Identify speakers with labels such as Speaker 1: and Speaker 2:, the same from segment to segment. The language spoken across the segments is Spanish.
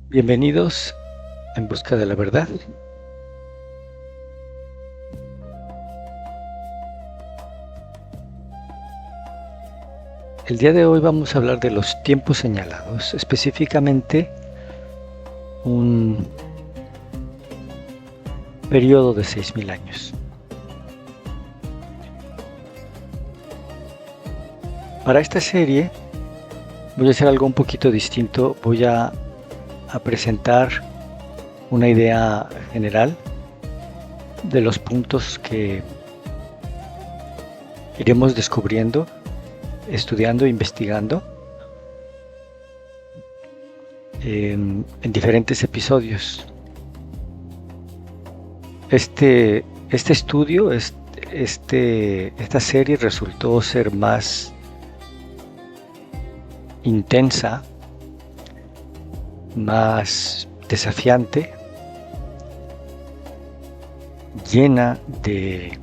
Speaker 1: Bienvenidos en busca de la verdad. El día de hoy vamos a hablar de los tiempos señalados, específicamente un periodo de 6000 años. Para esta serie voy a hacer algo un poquito distinto. Voy a presentar una idea general de los puntos que iremos descubriendo, estudiando e investigando en diferentes episodios. Esta serie resultó ser más intensa, más desafiante, llena de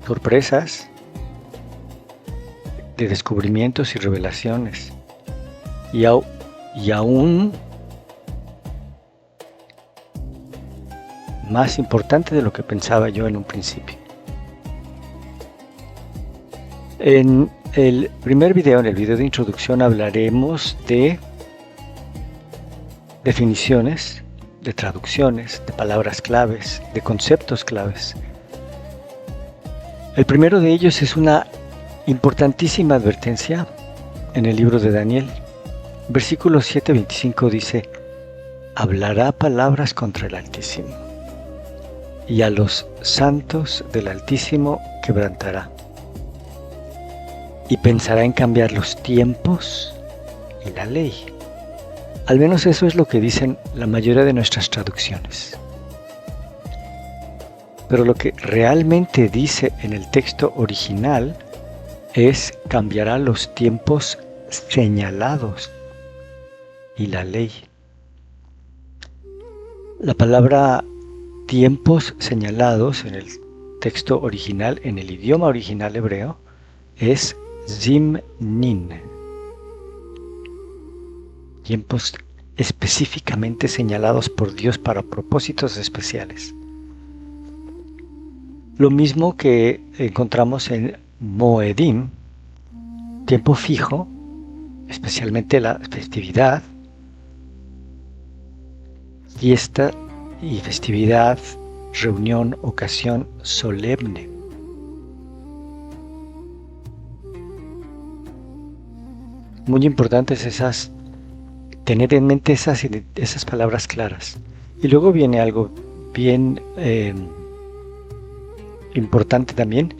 Speaker 1: sorpresas, de descubrimientos y revelaciones, y aún más importante de lo que pensaba yo en un principio. En el primer video, en el video de introducción, hablaremos de definiciones, de traducciones, de palabras claves, de conceptos claves. El primero de ellos es una importantísima advertencia en el libro de Daniel. Versículo 7:25 dice: hablará palabras contra el Altísimo, y a los santos del Altísimo quebrantará, y pensará en cambiar los tiempos y la ley. Al menos eso es lo que dicen la mayoría de nuestras traducciones. Pero lo que realmente dice en el texto original es: cambiará los tiempos señalados y la ley. La palabra tiempos señalados en el texto original, en el idioma original hebreo, es zimnin. Tiempos específicamente señalados por Dios para propósitos especiales. Lo mismo que encontramos en Moedim, tiempo fijo, especialmente la festividad, fiesta y festividad, reunión, ocasión solemne. Muy importantes tener en mente esas palabras claras. Y luego viene algo bien importante también: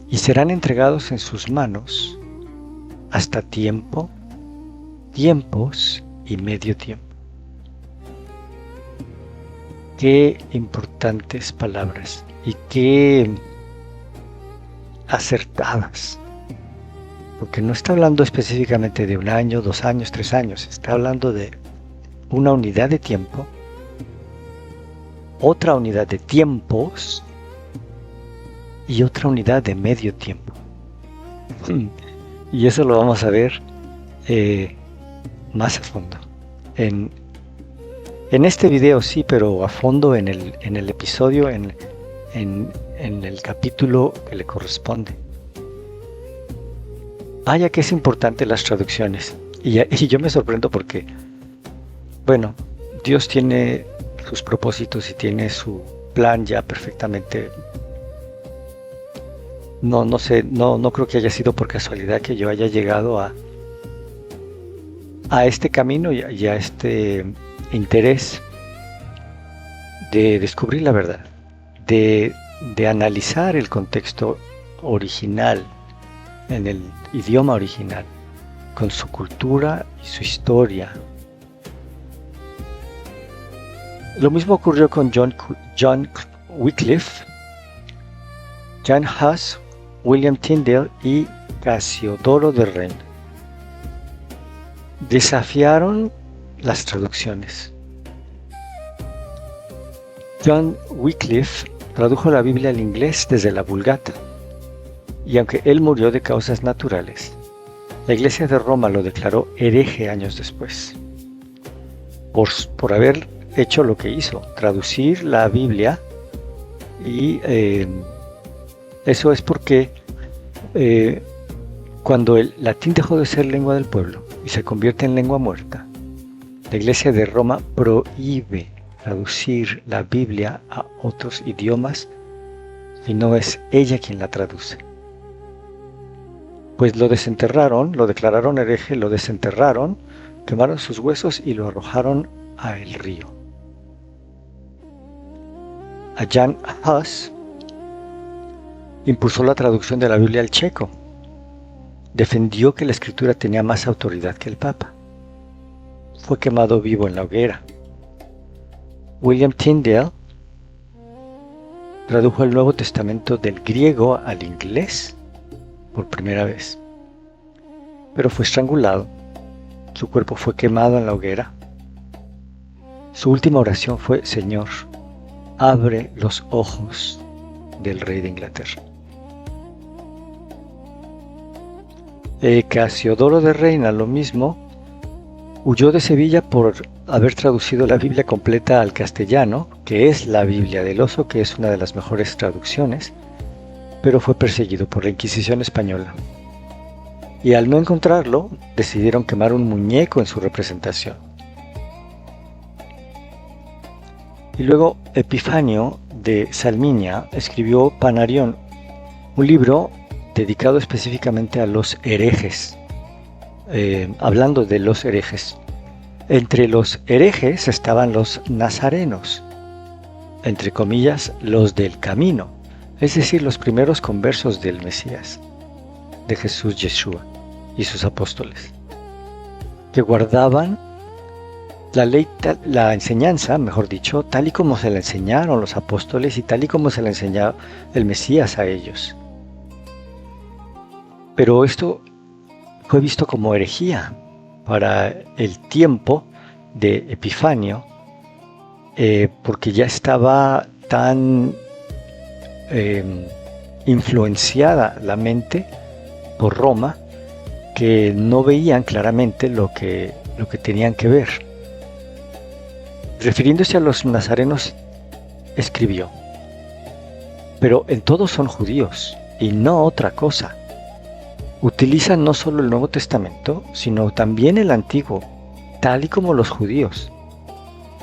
Speaker 1: y serán entregados en sus manos hasta tiempo, tiempos y medio tiempo. Qué importantes palabras y qué acertadas. Porque no está hablando específicamente de 1 año, 2 años, 3 años. Está hablando de una unidad de tiempo, otra unidad de tiempos y otra unidad de medio tiempo. Y eso lo vamos a ver más a fondo. En este video sí, pero a fondo en el episodio, en el capítulo que le corresponde. Vaya que es importante las traducciones. Y yo me sorprendo porque, bueno, Dios tiene sus propósitos y tiene su plan ya perfectamente. No sé, no creo que haya sido por casualidad que yo haya llegado a este camino y a este interés de descubrir la verdad, de analizar el contexto original, en el idioma original, con su cultura y su historia. Lo mismo ocurrió con John Wycliffe, Jan Hus, William Tyndale y Casiodoro de Reina. Desafiaron las traducciones. John Wycliffe tradujo la Biblia al inglés desde la Vulgata, y aunque él murió de causas naturales, la Iglesia de Roma lo declaró hereje años después. por haber hecho lo que hizo, traducir la Biblia, y eso es porque cuando el latín dejó de ser lengua del pueblo y se convierte en lengua muerta, la Iglesia de Roma prohíbe traducir la Biblia a otros idiomas si no es ella quien la traduce. Pues lo desenterraron, lo declararon hereje, lo desenterraron, quemaron sus huesos y lo arrojaron al río. A Jan Hus impulsó la traducción de la Biblia al checo. Defendió que la escritura tenía más autoridad que el Papa. Fue quemado vivo en la hoguera. William Tyndale tradujo el Nuevo Testamento del griego al inglés por primera vez, pero fue estrangulado. Su cuerpo fue quemado en la hoguera. Su última oración fue: Señor, abre los ojos del rey de Inglaterra. Casiodoro de Reina, lo mismo, huyó de Sevilla por haber traducido la Biblia completa al castellano, que es la Biblia del Oso, que es una de las mejores traducciones, pero fue perseguido por la Inquisición española. Y al no encontrarlo, decidieron quemar un muñeco en su representación. Y luego Epifanio de Salminia escribió Panarión, un libro dedicado específicamente a los herejes, hablando de los herejes. Entre los herejes estaban los nazarenos, entre comillas, los del camino, es decir, los primeros conversos del Mesías, de Jesús Yeshua y sus apóstoles, que guardaban la ley, la enseñanza, mejor dicho, tal y como se la enseñaron los apóstoles y tal y como se la enseñaba el Mesías a ellos. Pero esto fue visto como herejía para el tiempo de Epifanio, porque ya estaba tan influenciada la mente por Roma que no veían claramente lo que tenían que ver. Refiriéndose a los nazarenos, escribió: pero en todos son judíos y no otra cosa. Utilizan no solo el Nuevo Testamento, sino también el Antiguo, tal y como los judíos.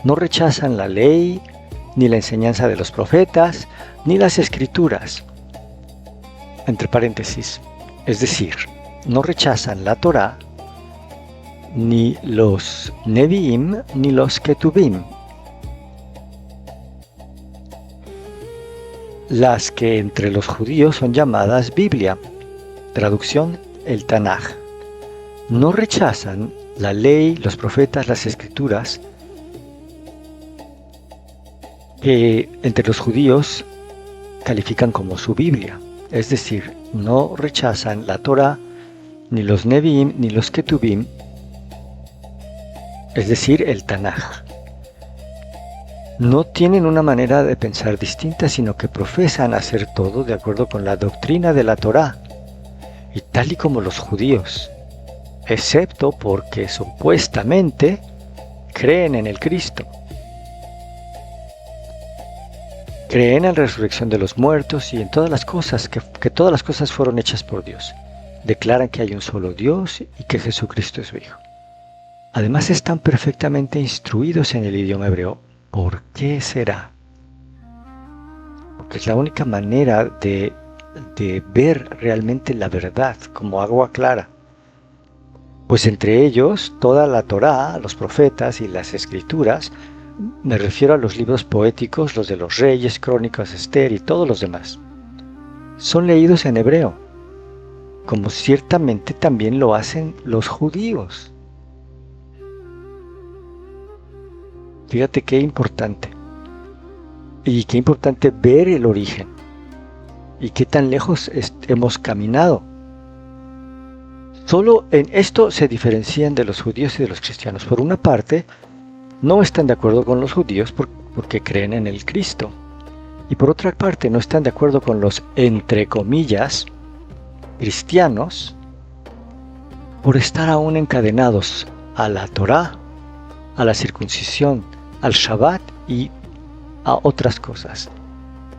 Speaker 1: No rechazan la ley, ni la enseñanza de los profetas, ni las escrituras. Entre paréntesis, es decir, no rechazan la Torá, ni los Neviim, ni los Ketubim, las que entre los judíos son llamadas Biblia, traducción el Tanaj. No rechazan la ley, los profetas, las escrituras, que entre los judíos califican como su Biblia, es decir, no rechazan la Torá, ni los Neviim, ni los Ketubim, es decir, el Tanaj. No tienen una manera de pensar distinta, sino que profesan hacer todo de acuerdo con la doctrina de la Torá, y tal y como los judíos, excepto porque supuestamente creen en el Cristo. Creen en la resurrección de los muertos y en todas las cosas, que todas las cosas fueron hechas por Dios. Declaran que hay un solo Dios y que Jesucristo es su Hijo. Además están perfectamente instruidos en el idioma hebreo. ¿Por qué será? Porque es la única manera de ver realmente la verdad como agua clara. Pues entre ellos, toda la Torá, los profetas y las escrituras, me refiero a los libros poéticos, los de los reyes, crónicas, Esther y todos los demás, son leídos en hebreo, como ciertamente también lo hacen los judíos. Fíjate qué importante. Y qué importante ver el origen. Y qué tan lejos hemos caminado. Solo en esto se diferencian de los judíos y de los cristianos. Por una parte, no están de acuerdo con los judíos porque creen en el Cristo. Y por otra parte, no están de acuerdo con los, entre comillas, cristianos, por estar aún encadenados a la Torá, a la circuncisión, al Shabbat y a otras cosas.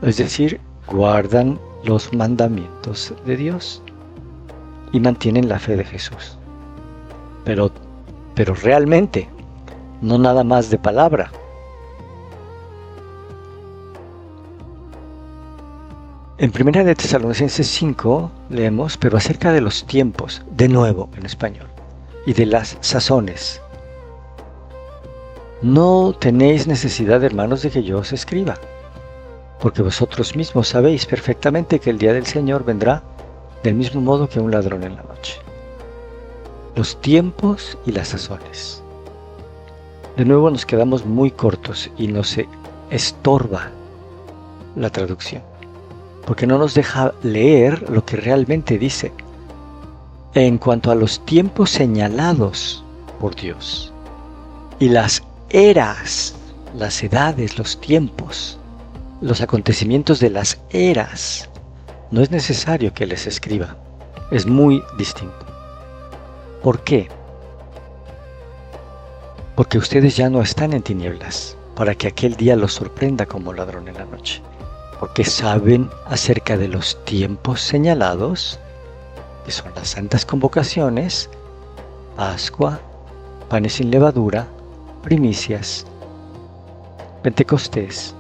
Speaker 1: Es decir, guardan los mandamientos de Dios y mantienen la fe de Jesús. Pero realmente, no nada más de palabra. En 1 de Tesalonicenses 5 leemos, pero acerca de los tiempos, de nuevo en español, y de las sazones. No tenéis necesidad, hermanos, de que yo os escriba, porque vosotros mismos sabéis perfectamente que el día del Señor vendrá del mismo modo que un ladrón en la noche. Los tiempos y las sazones. De nuevo nos quedamos muy cortos y nos estorba la traducción, porque no nos deja leer lo que realmente dice en cuanto a los tiempos señalados por Dios y las eras, las edades, los tiempos, los acontecimientos de las eras. No es necesario que les escriba, es muy distinto. ¿Por qué? Porque ustedes ya no están en tinieblas, para que aquel día los sorprenda como ladrón en la noche, porque saben acerca de los tiempos señalados, que son las santas convocaciones, Pascua, panes sin levadura, primicias, Pentecostés,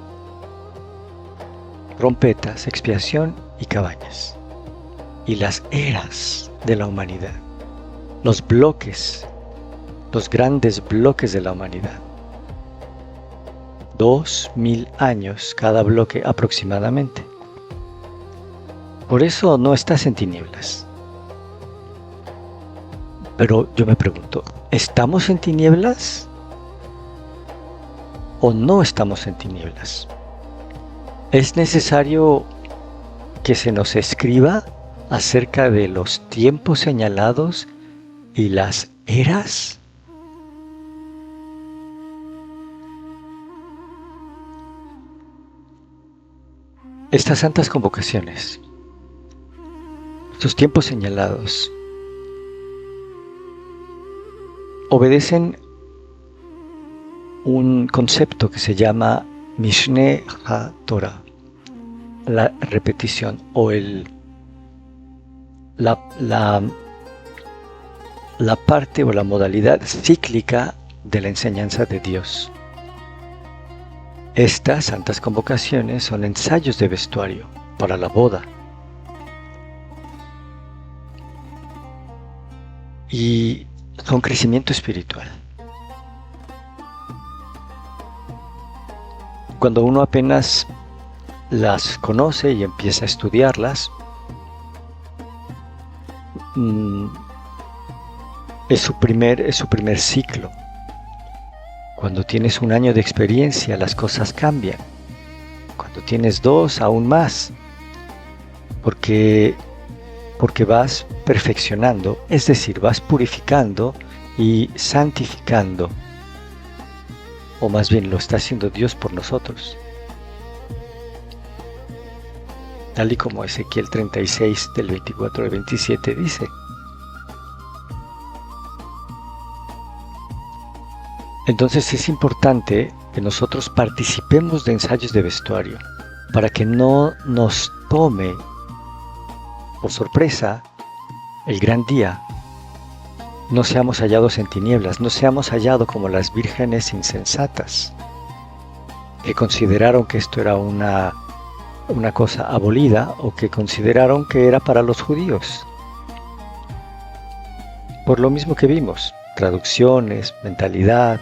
Speaker 1: trompetas, expiación y cabañas, y las eras de la humanidad, los bloques, los grandes bloques de la humanidad. 2000 años cada bloque aproximadamente. Por eso no estás en tinieblas. Pero yo me pregunto, ¿estamos en tinieblas o no estamos en tinieblas? ¿Es necesario que se nos escriba acerca de los tiempos señalados y las eras? Estas santas convocaciones, estos tiempos señalados, obedecen un concepto que se llama Mishneh HaTorah, la repetición o la parte o la modalidad cíclica de la enseñanza de Dios. Estas santas convocaciones son ensayos de vestuario para la boda. Y son crecimiento espiritual. Cuando uno apenas las conoce y empieza a estudiarlas, es su primer ciclo. Cuando tienes 1 año de experiencia, las cosas cambian. Cuando tienes 2, aún más. Porque vas perfeccionando, es decir, vas purificando y santificando. O más bien lo está haciendo Dios por nosotros. Tal y como Ezequiel 36 del 24 al 27 dice. Entonces es importante que nosotros participemos de ensayos de vestuario para que no nos tome por sorpresa el gran día. No seamos hallados en tinieblas, no seamos hallados como las vírgenes insensatas que consideraron que esto era una cosa abolida o que consideraron que era para los judíos. Por lo mismo que vimos, traducciones, mentalidad,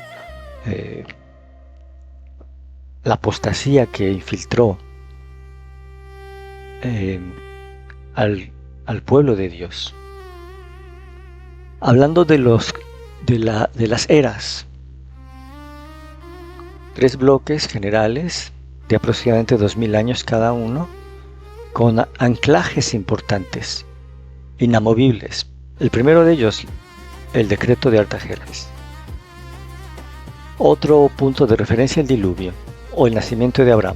Speaker 1: la apostasía que infiltró al pueblo de Dios. Hablando de las eras, 3 bloques generales de aproximadamente 2000 años cada uno, con anclajes importantes, inamovibles. El primero de ellos, el decreto de Artajerjes. Otro punto de referencia, el diluvio o el nacimiento de Abraham.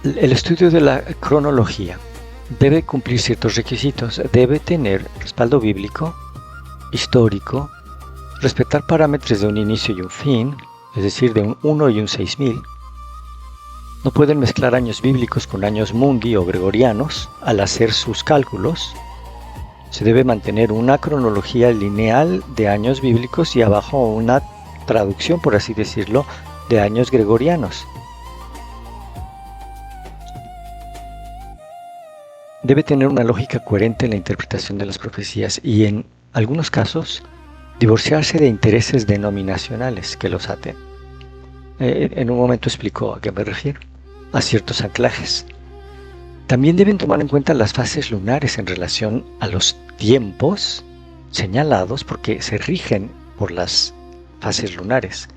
Speaker 1: El estudio de la cronología. debe cumplir ciertos requisitos. Debe tener respaldo bíblico, histórico, respetar parámetros de un inicio y un fin, es decir, de un 1 y un 6000. No pueden mezclar años bíblicos con años mundi o gregorianos al hacer sus cálculos. Se debe mantener una cronología lineal de años bíblicos y abajo una traducción, por así decirlo, de años gregorianos. Debe tener una lógica coherente en la interpretación de las profecías y, en algunos casos, divorciarse de intereses denominacionales que los aten. En un momento explico a qué me refiero, a ciertos anclajes. También deben tomar en cuenta las fases lunares en relación a los tiempos señalados, porque se rigen por las fases lunares,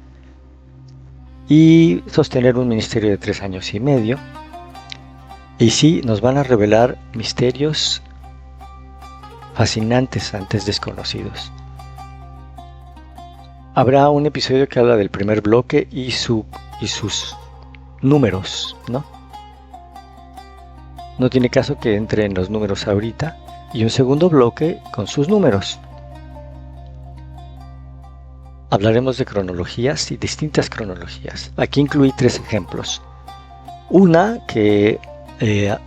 Speaker 1: y sostener un ministerio de 3 años y medio. Y sí, nos van a revelar misterios fascinantes antes desconocidos. Habrá un episodio que habla del primer bloque y sus números, ¿no? No tiene caso que entre en los números ahorita, y un segundo bloque con sus números. Hablaremos de cronologías y distintas cronologías. Aquí incluí 3 ejemplos. Una que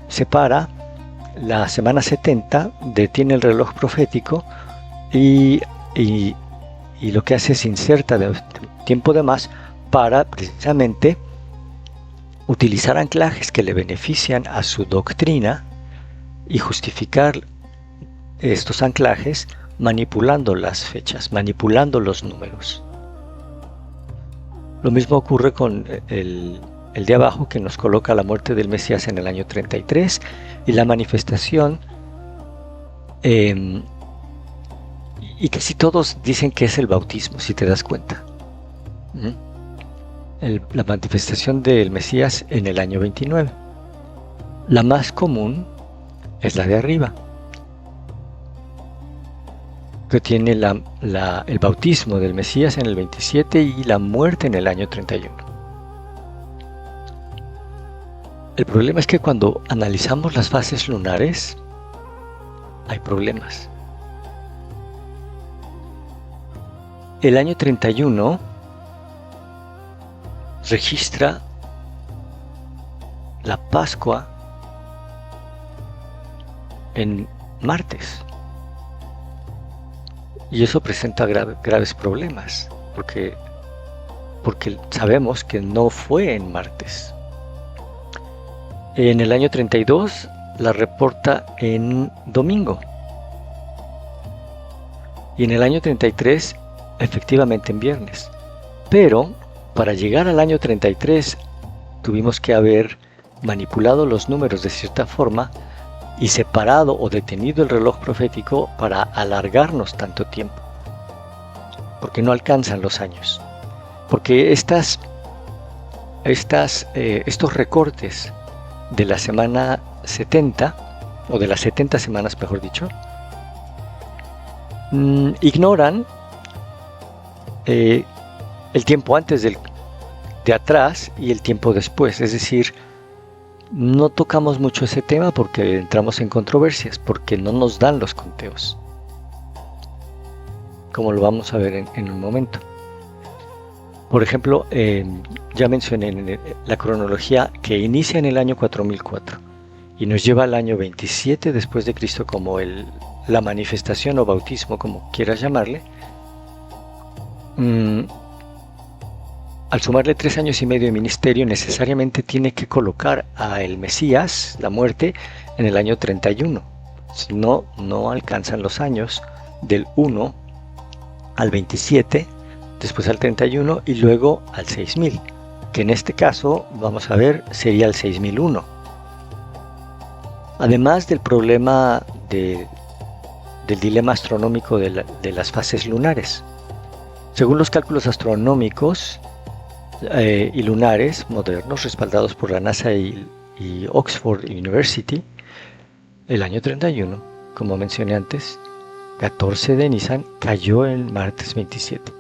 Speaker 1: separa la semana 70, detiene el reloj profético y lo que hace es inserta de tiempo de más para precisamente utilizar anclajes que le benefician a su doctrina y justificar estos anclajes manipulando las fechas, manipulando los números. Lo mismo ocurre con el de abajo, que nos coloca la muerte del Mesías en el año 33 y la manifestación, y casi todos dicen que es el bautismo, si te das cuenta. La manifestación del Mesías en el año 29. La más común es la de arriba, que tiene el bautismo del Mesías en el 27 y la muerte en el año 31. El problema es que cuando analizamos las fases lunares, hay problemas. El año 31 registra la Pascua en martes. Y eso presenta graves problemas, porque sabemos que no fue en martes. En el año 32 la reporta en domingo. Y en el año 33 efectivamente en viernes. Pero para llegar al año 33 tuvimos que haber manipulado los números de cierta forma y separado o detenido el reloj profético para alargarnos tanto tiempo, porque no alcanzan los años, porque estos recortes de la semana 70, o de las 70 semanas mejor dicho, ignoran el tiempo antes de atrás y el tiempo después. Es decir, no tocamos mucho ese tema porque entramos en controversias, porque no nos dan los conteos, como lo vamos a ver en un momento. Por ejemplo, ya mencioné la cronología que inicia en el año 4004 y nos lleva al año 27 después de Cristo como la manifestación o bautismo, como quieras llamarle. Al sumarle 3 años y medio de ministerio, necesariamente tiene que colocar a el Mesías, la muerte, en el año 31. Si no, no alcanzan los años del 1 al 27, después al 31 y luego al 6000, que en este caso, vamos a ver, sería el 6001. Además del problema del dilema astronómico de las fases lunares. Según los cálculos astronómicos y lunares modernos respaldados por la NASA y Oxford University, el año 31, como mencioné antes, 14 de Nisan, cayó el martes 27.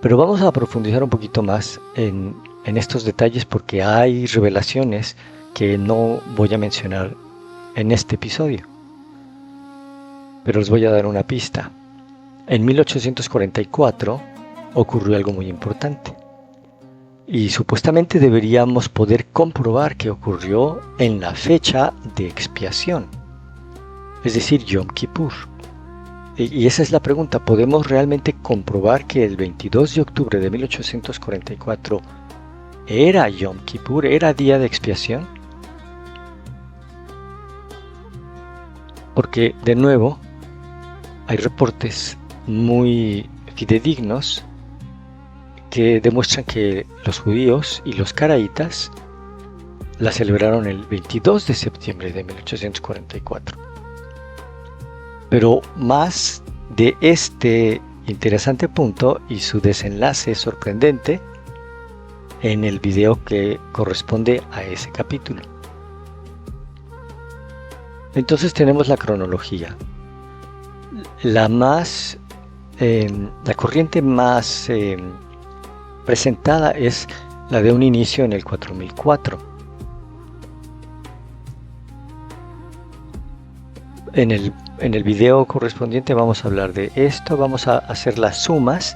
Speaker 1: Pero vamos a profundizar un poquito más en estos detalles porque hay revelaciones que no voy a mencionar en este episodio. Pero les voy a dar una pista. En 1844 ocurrió algo muy importante. Y supuestamente deberíamos poder comprobar que ocurrió en la fecha de expiación, es decir, Yom Kippur. Y esa es la pregunta, ¿podemos realmente comprobar que el 22 de octubre de 1844 era Yom Kippur, era día de expiación? Porque, de nuevo, hay reportes muy fidedignos que demuestran que los judíos y los caraítas la celebraron el 22 de septiembre de 1844. Pero más de este interesante punto y su desenlace sorprendente en el video que corresponde a ese capítulo. Entonces tenemos la cronología. La corriente más presentada es la de un inicio en el 4004. En el video correspondiente vamos a hablar de esto, vamos a hacer las sumas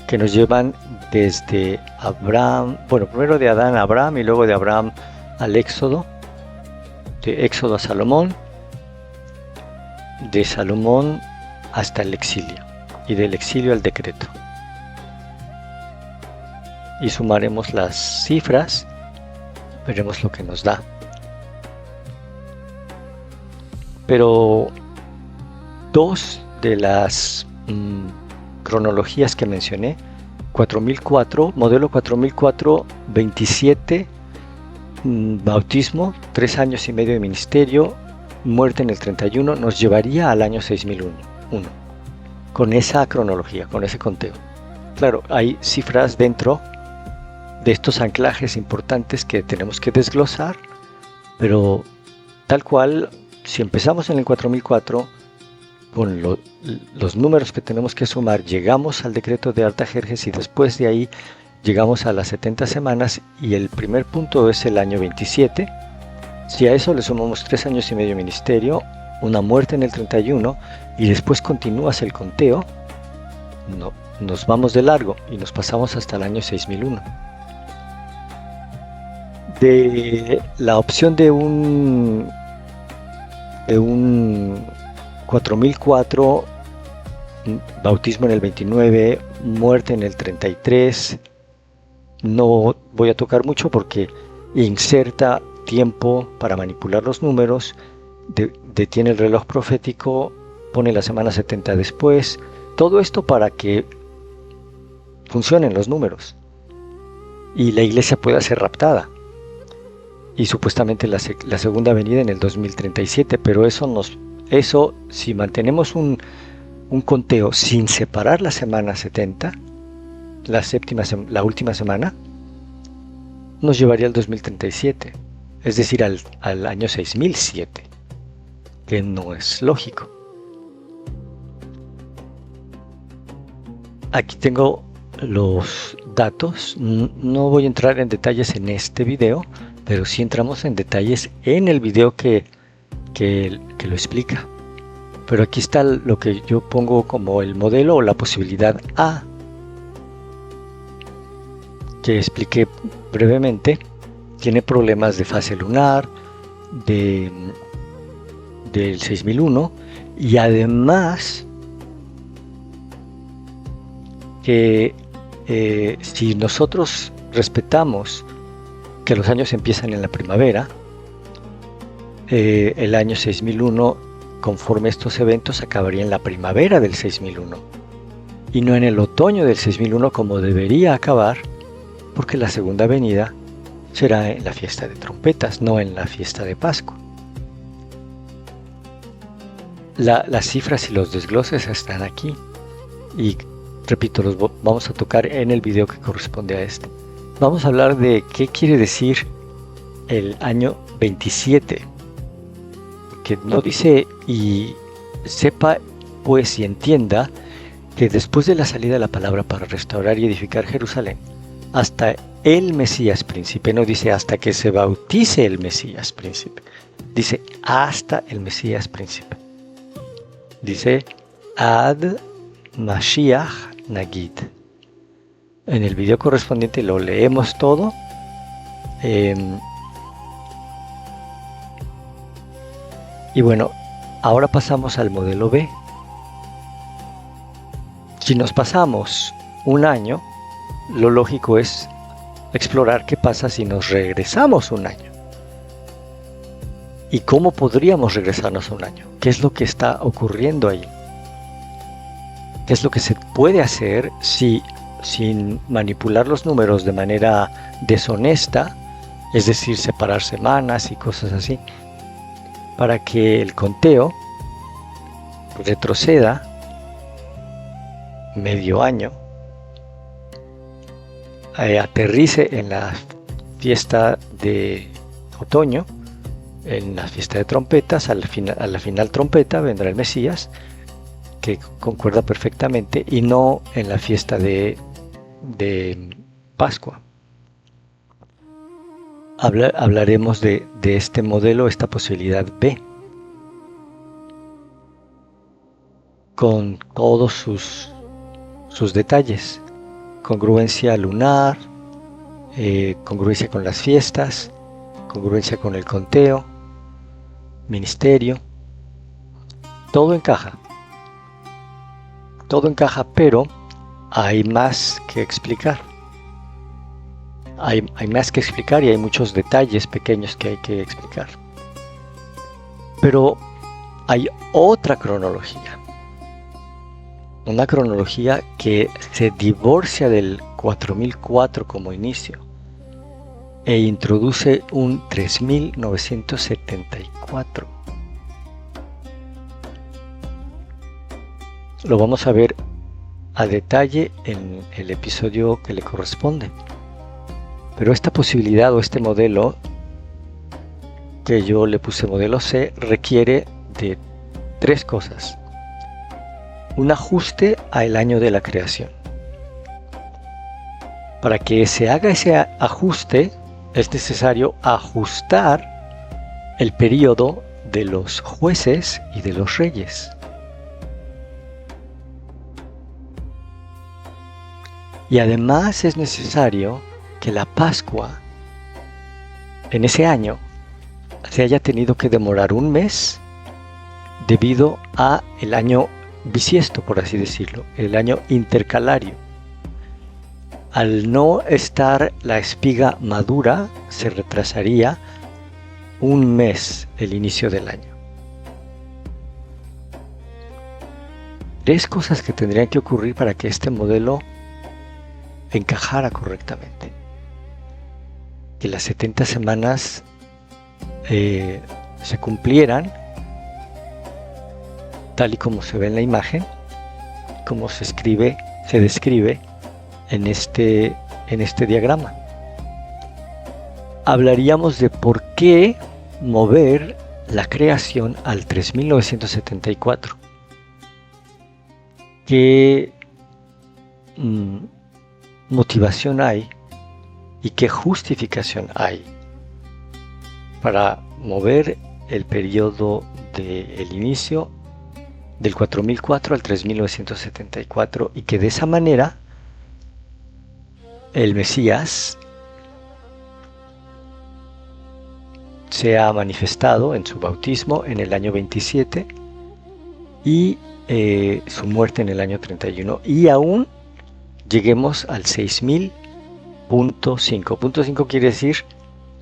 Speaker 1: que nos llevan desde Abraham, bueno, primero de Adán a Abraham y luego de Abraham al Éxodo, de Éxodo a Salomón, de Salomón hasta el exilio y del exilio al decreto. Y sumaremos las cifras, veremos lo que nos da. Pero dos de las cronologías que mencioné, 4004, modelo 4004, 27, bautismo, 3 años y medio de ministerio, muerte en el 31, nos llevaría al año 6001, con esa cronología, con ese conteo. Claro, hay cifras dentro de estos anclajes importantes que tenemos que desglosar, pero tal cual, si empezamos en el 4004, con los números que tenemos que sumar, llegamos al decreto de Artajerjes y después de ahí llegamos a las 70 semanas y el primer punto es el año 27. Si a eso le sumamos 3 años y medio de ministerio, una muerte en el 31 y después continúas el conteo, nos vamos de largo y nos pasamos hasta el año 6001. De la opción de un 4004, bautismo en el 29, muerte en el 33, no voy a tocar mucho porque inserta tiempo para manipular los números, detiene el reloj profético, pone la semana 70 después, todo esto para que funcionen los números y la iglesia pueda ser raptada. Y supuestamente la segunda venida en el 2037, pero eso si mantenemos un conteo sin separar la semana 70, la última semana, nos llevaría al 2037, es decir, al año 6007, que no es lógico. Aquí tengo los datos, no voy a entrar en detalles en este video, pero sí entramos en detalles en el video que lo explica. Pero aquí está lo que yo pongo como el modelo o la posibilidad A, que expliqué brevemente. Tiene problemas de fase lunar, del 6001, y además que si nosotros respetamos que los años empiezan en la primavera, el año 6001, conforme estos eventos, acabaría en la primavera del 6001 y no en el otoño del 6001 como debería acabar, porque la segunda venida será en la fiesta de trompetas, no en la fiesta de Pascua. Las cifras y los desgloses están aquí y repito, los vamos a tocar en el video que corresponde a este. Vamos a hablar de qué quiere decir el año 27, que no dice, y sepa pues y entienda que después de la salida de la palabra para restaurar y edificar Jerusalén, hasta el Mesías príncipe. No dice hasta que se bautice el Mesías príncipe. Dice hasta el Mesías príncipe. Dice Ad Mashiach Nagid. En el video correspondiente lo leemos todo. Y bueno, ahora pasamos al modelo B. Si nos pasamos un año, lo lógico es explorar qué pasa si nos regresamos un año. ¿Y cómo podríamos regresarnos un año? ¿Qué es lo que está ocurriendo ahí? ¿Qué es lo que se puede hacer si, sin manipular los números de manera deshonesta, es decir, separar semanas y cosas así, para que el conteo retroceda medio año, aterrice en la fiesta de otoño, en la fiesta de trompetas, a la final trompeta vendrá el Mesías, que concuerda perfectamente, y no en la fiesta de Pascua. Hablaremos de este modelo, esta posibilidad B, con todos sus detalles: congruencia lunar, congruencia con las fiestas, congruencia con el conteo, ministerio. Todo encaja, pero hay más que explicar. Hay más que explicar y hay muchos detalles pequeños que hay que explicar. Pero hay otra cronología. Una cronología que se divorcia del 4004 como inicio e introduce un 3974. Lo vamos a ver a detalle en el episodio que le corresponde. Pero esta posibilidad o este modelo, que yo le puse modelo C, requiere de tres cosas. Un ajuste al año de la creación. Para que se haga ese ajuste, es necesario ajustar el periodo de los jueces y de los reyes. Y además es necesario que la Pascua en ese año se haya tenido que demorar un mes debido a el año bisiesto, por así decirlo, el año intercalario. Al no estar la espiga madura, se retrasaría un mes el inicio del año. Tres cosas que tendrían que ocurrir para que este modelo encajara correctamente. Que las 70 semanas se cumplieran tal y como se ve en la imagen, como se describe en este diagrama. Hablaríamos de por qué mover la creación al 3974. ¿Qué motivación hay y qué justificación hay para mover el periodo del inicio del 4004 al 3974 y que de esa manera el Mesías sea manifestado en su bautismo en el año 27 y su muerte en el año 31, y aún lleguemos al 6000.5. Punto 5 quiere decir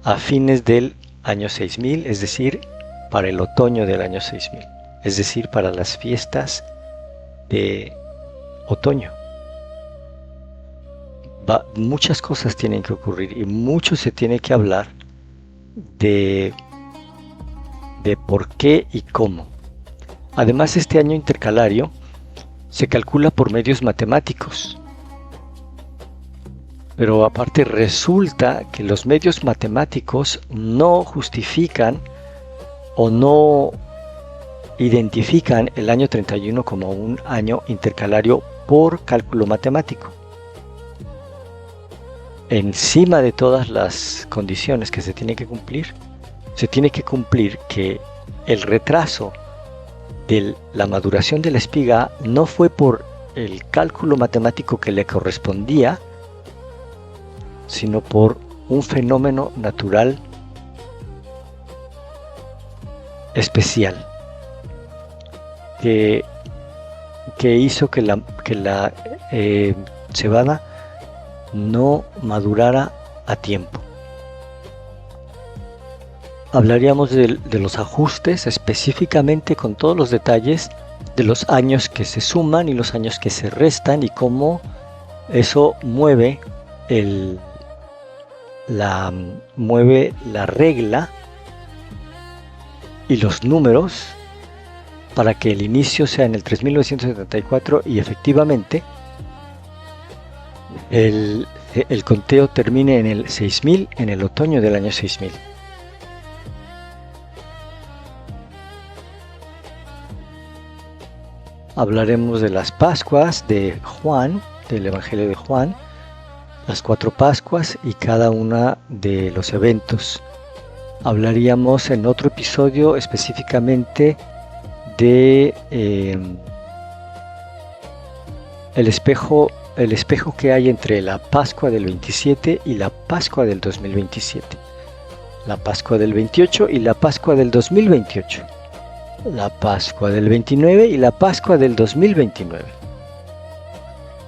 Speaker 1: a fines del año 6000, es decir, para el otoño del año 6000, es decir, para las fiestas de otoño. Muchas cosas tienen que ocurrir y mucho se tiene que hablar de por qué y cómo. Además, este año intercalario se calcula por medios matemáticos. Pero aparte resulta que los medios matemáticos no justifican o no identifican el año 31 como un año intercalario por cálculo matemático. encima de todas las condiciones que se tiene que cumplir que el retraso de la maduración de la espiga no fue por el cálculo matemático que le correspondía, sino por un fenómeno natural especial que hizo que la cebada no madurara a tiempo. Hablaríamos de los ajustes específicamente con todos los detalles de los años que se suman y los años que se restan y cómo eso mueve la regla y los números para que el inicio sea en el 3974 y efectivamente el conteo termine en el 6000, en el otoño del año 6000. Hablaremos de las Pascuas de Juan, del Evangelio de Juan, las 4 Pascuas y cada una de los eventos. Hablaríamos en otro episodio específicamente de el espejo que hay entre la Pascua del 27 y la Pascua del 2027, la Pascua del 28 y la Pascua del 2028, la Pascua del 29 y la Pascua del 2029.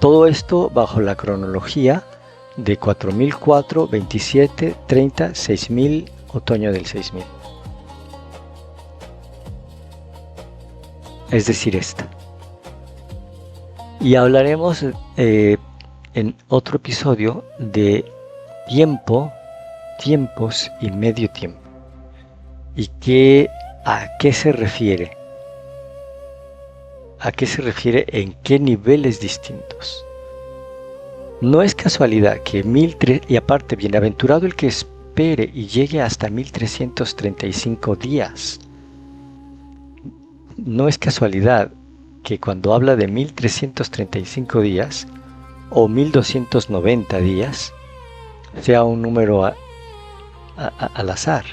Speaker 1: Todo esto bajo la cronología de 4004, 27, 30, 6000, otoño del 6000. Es decir, esta. Y hablaremos en otro episodio de tiempo, tiempos y medio tiempo. Y a qué se refiere. ¿A qué se refiere? ¿En qué niveles distintos? No es casualidad que y aparte, bienaventurado el que espere y llegue hasta 1335 días. No es casualidad que cuando habla de 1335 días o 1290 días sea un número al azar.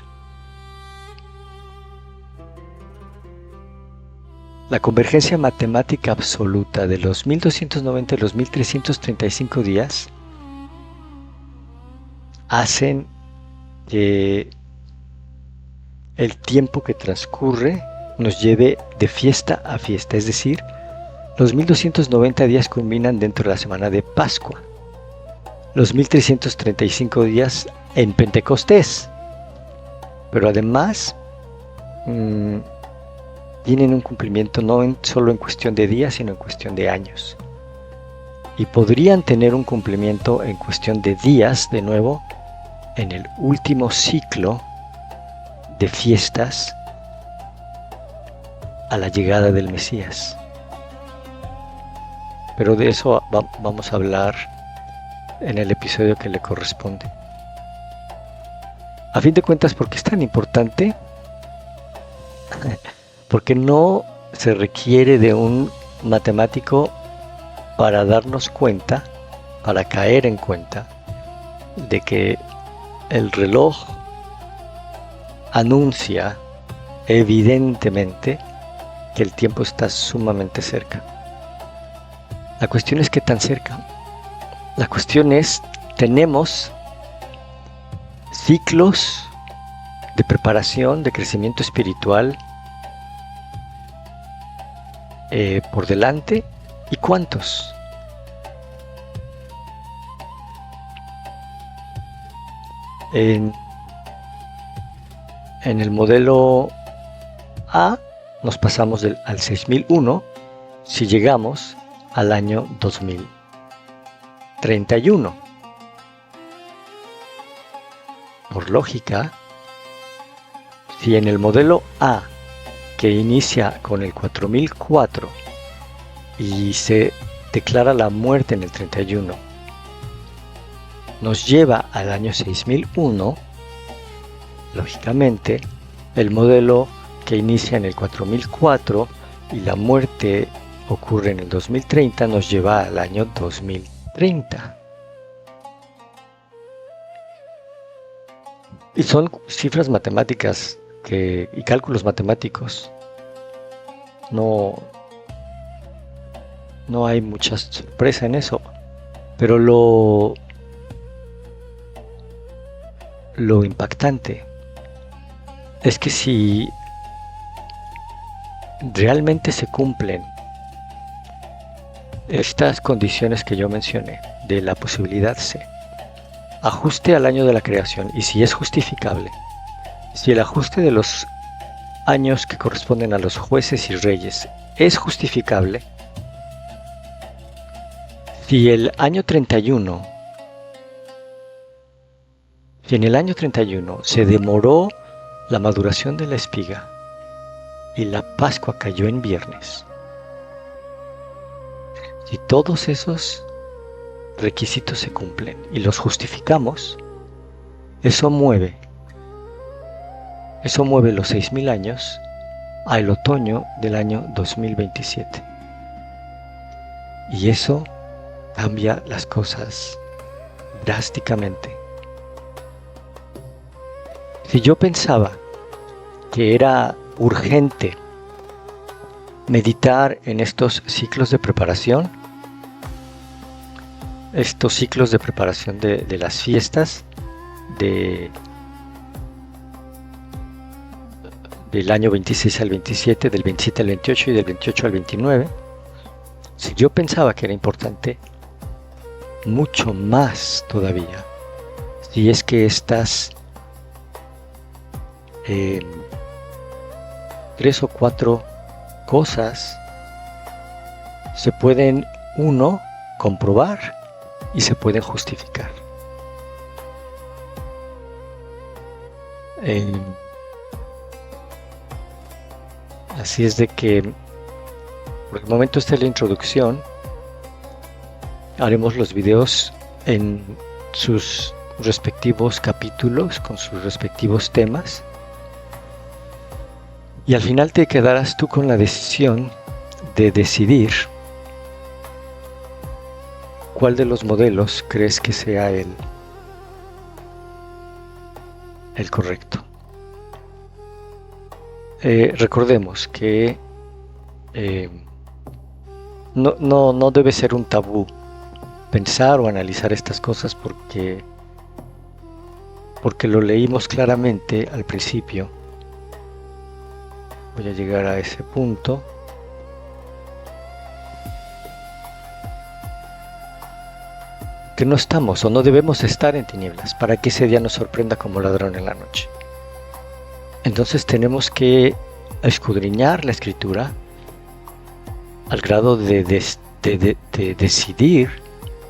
Speaker 1: La convergencia matemática absoluta de los 1290 y los 1335 días hacen que el tiempo que transcurre nos lleve de fiesta a fiesta, es decir, los 1290 días culminan dentro de la semana de Pascua, los 1335 días en Pentecostés, pero además tienen un cumplimiento no solo en cuestión de días, sino en cuestión de años. Y podrían tener un cumplimiento en cuestión de días, de nuevo, en el último ciclo de fiestas a la llegada del Mesías. Pero de eso vamos a hablar en el episodio que le corresponde. A fin de cuentas, ¿por qué es tan importante? Porque no se requiere de un matemático para darnos cuenta, para caer en cuenta de que el reloj anuncia evidentemente que el tiempo está sumamente cerca. La cuestión es qué tan cerca. La cuestión es, tenemos ciclos de preparación, de crecimiento espiritual por delante, ¿y cuántos? En el modelo A nos pasamos al 6001 si llegamos al año 2031. Por lógica, si en el modelo A, que inicia con el 4004 y se declara la muerte en el 31, nos lleva al año 6001, lógicamente, el modelo que inicia en el 4004 y la muerte ocurre en el 2030 nos lleva al año 2030. Y son cifras matemáticas y cálculos matemáticos. No, no hay mucha sorpresa en eso. Pero lo impactante es que si realmente se cumplen estas condiciones que yo mencioné de la posibilidad C, ajuste al año de la creación, y si es justificable, si el ajuste de los años que corresponden a los jueces y reyes es justificable, si el año 31, si en el año 31 se demoró la maduración de la espiga y la Pascua cayó en viernes, si todos esos requisitos se cumplen y los justificamos, eso mueve los 6000 años al otoño del año 2027. Y eso cambia las cosas drásticamente. Si yo pensaba que era urgente meditar en estos ciclos de preparación, de las fiestas del año 26 al 27, del 27 al 28 y del 28 al 29, si yo pensaba que era importante, mucho más todavía, si es que estas 3 o 4 cosas se pueden, comprobar y se pueden justificar. Así es de que por el momento esta es la introducción. Haremos los videos en sus respectivos capítulos con sus respectivos temas, y al final te quedarás tú con la decisión de decidir cuál de los modelos crees que sea el correcto. Recordemos que no debe ser un tabú pensar o analizar estas cosas porque lo leímos claramente al principio. Voy a llegar a ese punto. Que no estamos o no debemos estar en tinieblas para que ese día nos sorprenda como ladrón en la noche. Entonces tenemos que escudriñar la escritura al grado de decidir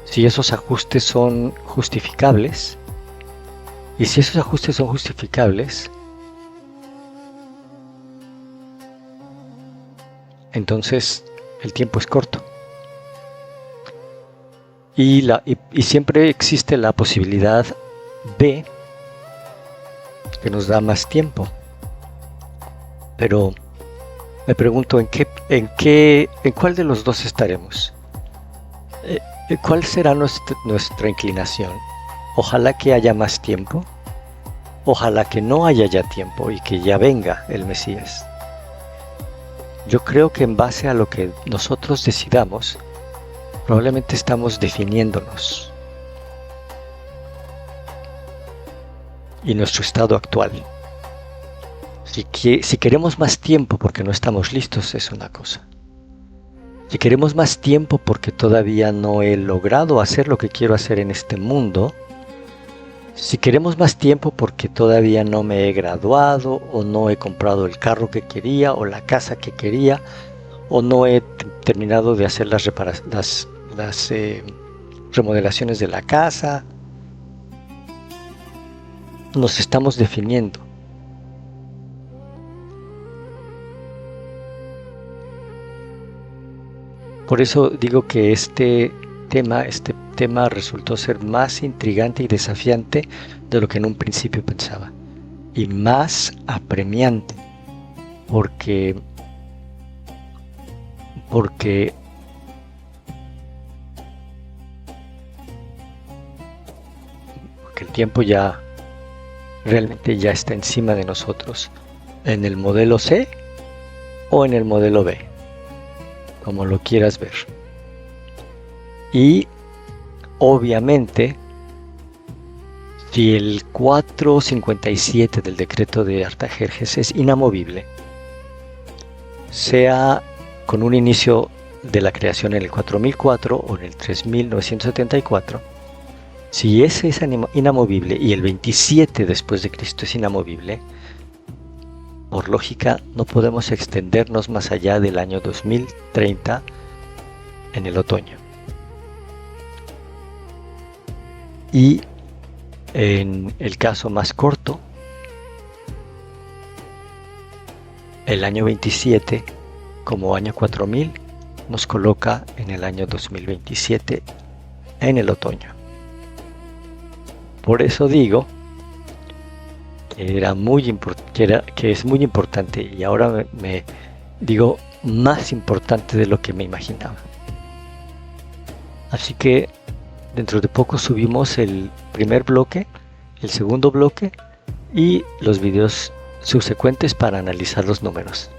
Speaker 1: si esos ajustes son justificables, y si esos ajustes son justificables, entonces el tiempo es corto. Y siempre existe la posibilidad B, que nos da más tiempo. Pero me pregunto en cuál de los dos estaremos. ¿Cuál será nuestra inclinación? Ojalá que haya más tiempo. Ojalá que no haya ya tiempo y que ya venga el Mesías. Yo creo que en base a lo que nosotros decidamos, probablemente estamos definiéndonos y nuestro estado actual. Si queremos más tiempo porque no estamos listos, es una cosa. Si queremos más tiempo porque todavía no he logrado hacer lo que quiero hacer en este mundo, si queremos más tiempo porque todavía no me he graduado, o no he comprado el carro que quería, o la casa que quería, o no he terminado de hacer las remodelaciones de la casa, nos estamos definiendo. Por eso digo que este tema resultó ser más intrigante y desafiante de lo que en un principio pensaba, y más apremiante, porque el tiempo ya realmente ya está encima de nosotros, en el modelo C o en el modelo B, como lo quieras ver. Y obviamente, si el 457 del decreto de Artajerjes es inamovible, sea con un inicio de la creación en el 4004 o en el 3974, si ese es inamovible y el 27 después de Cristo es inamovible, por lógica no podemos extendernos más allá del año 2030 en el otoño. Y en el caso más corto, el año 27 como año 4000 nos coloca en el año 2027 en el otoño. Por eso digo que es muy importante, y ahora me digo más importante de lo que me imaginaba. Así que dentro de poco subimos el primer bloque, el segundo bloque y los videos subsecuentes para analizar los números.